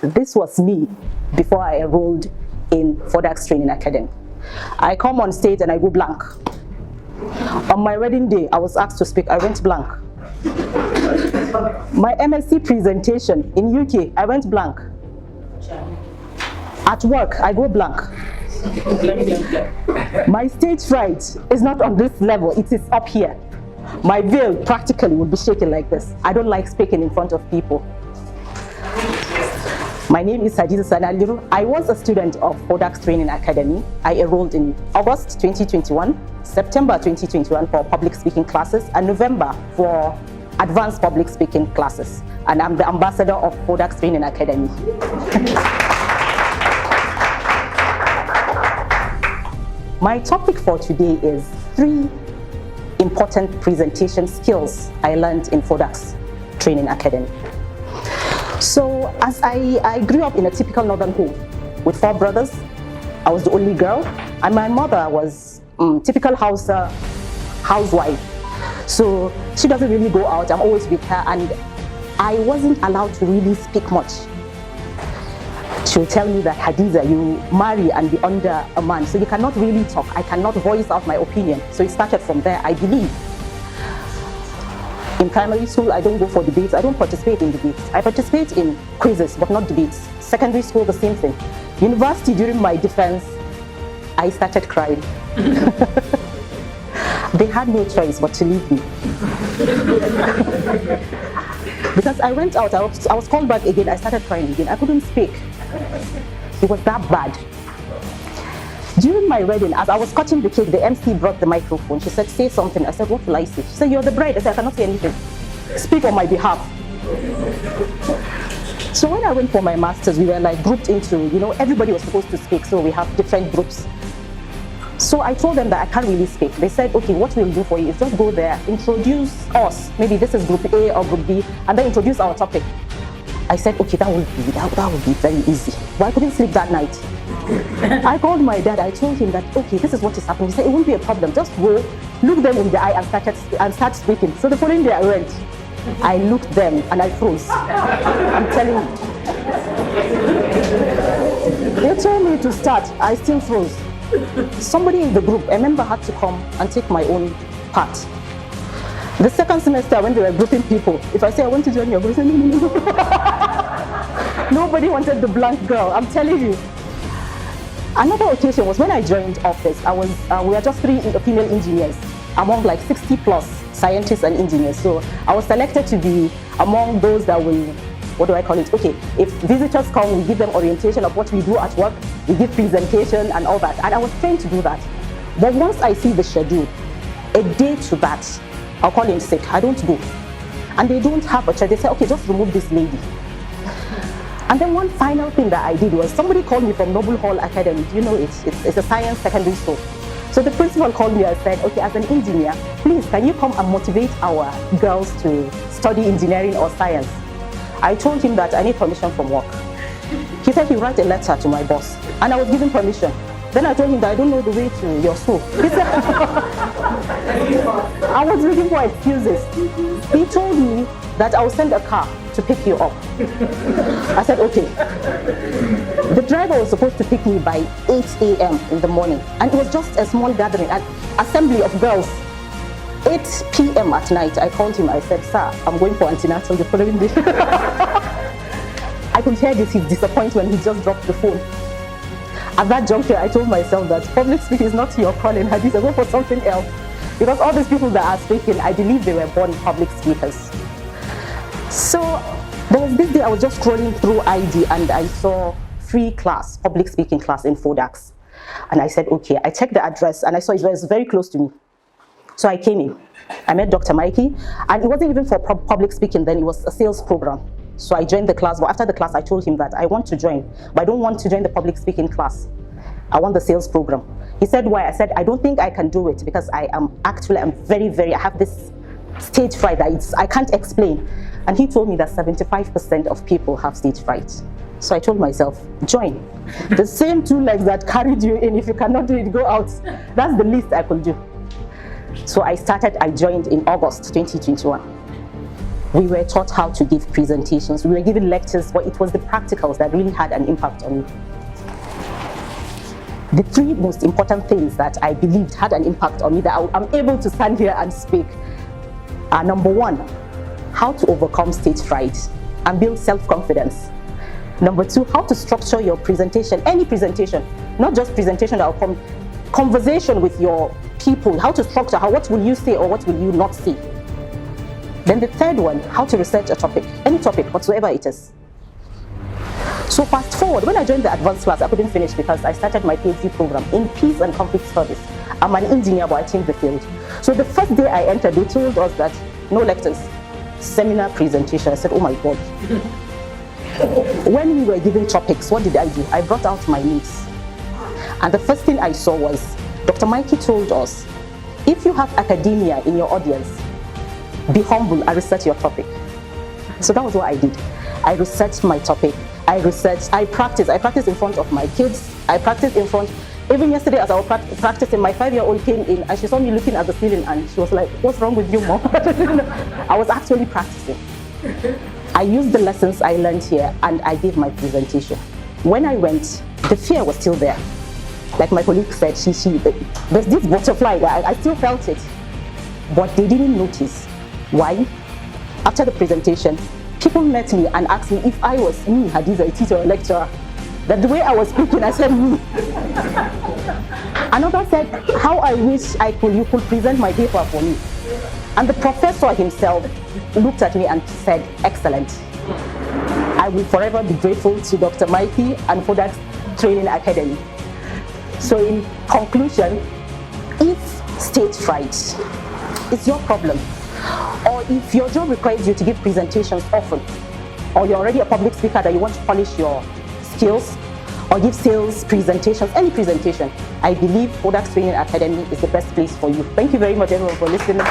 This was me before I enrolled in Fodax Training Academy. I come on stage and I go blank. On my wedding day, I was asked to speak, I went blank. My MSc presentation in UK, I went blank. At work, I go blank. My stage fright is not on this level, it is up here. My veil practically would be shaking like this. I don't like speaking in front of people. My name is Haziza. I was a student of Fodax Training Academy. I enrolled in August 2021, September 2021 for public speaking classes, and November for advanced public speaking classes. And I'm the ambassador of Fodax Training Academy. My topic for today is 3 important presentation skills I learned in Fodax Training Academy. So as I grew up in a typical northern home with 4 brothers, I was the only girl, and my mother was typical housewife. So she doesn't really go out, I'm always with her, and I wasn't allowed to really speak much. She'll tell me that, Haziza, you marry and be under a man, so you cannot really talk. I cannot voice out my opinion. So it started from there, I believe. In primary school, I don't go for debates. I don't participate in debates. I participate in quizzes, but not debates. Secondary school, the same thing. University, during my defense, I started crying. They had no choice but to leave me. Because I went out, I was called back again, I started crying again. I couldn't speak. It was that bad. During my wedding, as I was cutting the cake, the MC brought the microphone. She said, say something. I said, what will I say? She said, you're the bride. I said, I cannot say anything. Speak on my behalf. So when I went for my master's, we were like grouped into, everybody was supposed to speak. So we have different groups. So I told them that I can't really speak. They said, okay, what we'll do for you is just go there, introduce us. Maybe this is group A or group B, and then introduce our topic. I said, okay, that would be very easy. But I couldn't sleep that night. I called my dad. I told him that, okay, this is what is happening. He said, it won't be a problem. Just go, look them in the eye and start speaking. So the following day I went. I looked them and I froze. I'm telling you. They told me to start. I still froze. Somebody in the group, a member, had to come and take my own part. The second semester, when they were grouping people, if I say I want to join your group, they say, no. Nobody wanted the blank girl, I'm telling you. Another occasion was when I joined office. We were just 3 female engineers among like 60 plus scientists and engineers. So I was selected to be among those that will, what do I call it? Okay, if visitors come, we give them orientation of what we do at work, we give presentation and all that. And I was trained to do that. But once I see the schedule, a day to that, I'll call in sick, I don't go. And they don't have a choice. They say, okay, just remove this lady. And then one final thing that I did was somebody called me from Noble Hall Academy. You know, it's a science secondary school. So the principal called me and said, okay, as an engineer, please, can you come and motivate our girls to study engineering or science? I told him that I need permission from work. He said he'll write a letter to my boss. And I was given permission. Then I told him that I don't know the way to your school. He said, I was looking for excuses. He told me that I will send a car to pick you up. I said, okay. The driver was supposed to pick me by 8 a.m. in the morning. And it was just a small gathering, an assembly of girls. 8 p.m. at night, I called him. I said, sir, I'm going for antenatal the following day. I could hear his disappointment. He just dropped the phone. At that juncture, I told myself that public speaking is not your calling. Haziza, go for something else. Because all these people that are speaking, I believe they were born public speakers. So there was this day I was just scrolling through ID and I saw free class, public speaking class in Fodax. And I said, okay, I checked the address and I saw it was very close to me. So I came in. I met Dr. Mikey, and it wasn't even for public speaking then, it was a sales program. So I joined the class, but after the class I told him that I want to join, but I don't want to join the public speaking class. I want the sales program. He said, why? I said, I don't think I can do it because I have this stage fright that I can't explain. And he told me that 75% of people have stage fright. So I told myself, join. The same 2 legs that carried you in, if you cannot do it, go out. That's the least I could do. So I joined in August 2021. we were taught how to give presentations, we were given lectures, but it was the practicals that really had an impact on me. The three most important things that I believed had an impact on me, that I'm able to stand here and speak, are: number one, how to overcome stage fright and build self-confidence. Number two, how to structure your presentation, any presentation, not just presentation that will come, conversation with your people, how to structure, what will you say or what will you not say. Then the third one, how to research a topic, any topic, whatsoever it is. So fast forward, when I joined the advanced class, I couldn't finish because I started my PhD program in peace and conflict studies. I'm an engineer, but I changed the field. So the first day I entered, they told us that no lectures, seminar presentation. I said, oh my God. When we were given topics, what did I do? I brought out my notes. And the first thing I saw was, Dr. Mikey told us, if you have academia in your audience, be humble and research your topic. So that was what I did. I researched my topic. I practiced in front of my kids. I practiced in front, even yesterday as I was practicing, my 5-year-old came in and she saw me looking at the ceiling and she was like, what's wrong with you, Mom? I was actually practicing. I used the lessons I learned here and I gave my presentation. When I went, the fear was still there. Like my colleague said, there's this butterfly, I still felt it. But they didn't notice. Why? After the presentation, people met me and asked me if I was me, Haziza, a teacher or a lecturer. That the way I was speaking, I said me. Another said, how I wish you could present my paper for me. And the professor himself looked at me and said, excellent. I will forever be grateful to Dr. Mikey and for that training academy. So in conclusion, if stage fright is your problem, or if your job requires you to give presentations often, or you're already a public speaker that you want to polish your skills, or give sales presentations, any presentation, I believe Product Training Academy is the best place for you. Thank you very much everyone for listening.